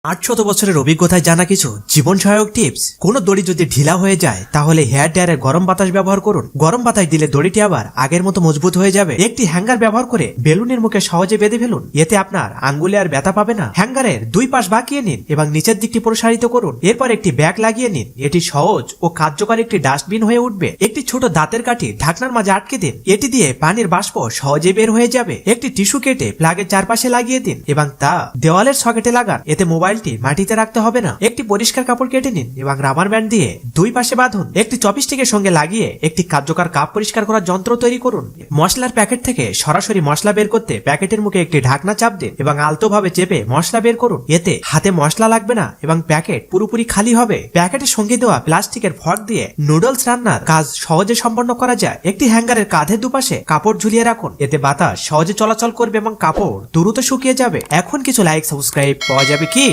800 বছরের অভিজ্ঞতায় জানা কিছু জীবন সহায়ক টিপস। কোন দড়ি যদি ঢিলা হয়ে যায় তাহলে হেয়ার ড্রায়ারের গরম বাতাস ব্যবহার করুন। গরম বাতাস দিলে দড়িটি আবার আগের মতো মজবুত হয়ে যাবে। একটি হ্যাঙ্গার ব্যবহার করে বেলুনের মুখে সহজে বেঁধে ফেলুন, এতে আপনার আঙ্গুলে আর ব্যথা পাবে না। হ্যাঙ্গারের দুই পাশ বাঁকিয়ে নিন এবং নিচের দিকটি প্রসারিত করুন। এরপর একটি ব্যাগ লাগিয়ে নিন, এটি সহজ ও কার্যকর একটি ডাস্টবিন হয়ে উঠবে। একটি ছোট দাঁতের কাঠি ঢাকনার মাঝে আটকে দিন, এটি দিয়ে পানির বাষ্প সহজে বের হয়ে যাবে। একটি টিস্যু কেটে প্লাগের চারপাশে লাগিয়ে দিন এবং তা দেওয়ালের সকেটে লাগান, এতে মোবাইলটি মাটিতে রাখতে হবে না। একটি পরিষ্কার কাপড় কেটে নিন এবং রাবার ব্যান্ড দিয়ে দুই পাশে বাঁধুন। একটি চপস্টিকের সঙ্গে লাগিয়ে একটি কার্যকর কাপ পরিষ্কার করার যন্ত্র তৈরি করুন। মশলার প্যাকেট থেকে সরাসরি মশলা বের করতে প্যাকেটের মুখে একটি ঢাকনা চাপ দিন এবং আলতোভাবে চেপে মশলা বের করুন, এতে হাতে মশলা লাগবে না এবং প্যাকেট পুরোপুরি খালি হবে। প্যাকেটের সঙ্গে দেওয়া প্লাস্টিকের ফর্ক দিয়ে নুডলস রান্নার কাজ সহজে সম্পন্ন করা যায়। একটি হ্যাঙ্গারের কাঁধের দুপাশে কাপড় ঝুলিয়ে রাখুন, এতে বাতাস সহজে চলাচল করবে এবং কাপড় দ্রুত শুকিয়ে যাবে। এখন কিছু লাইক সাবস্ক্রাইব পাওয়া যাবে কি?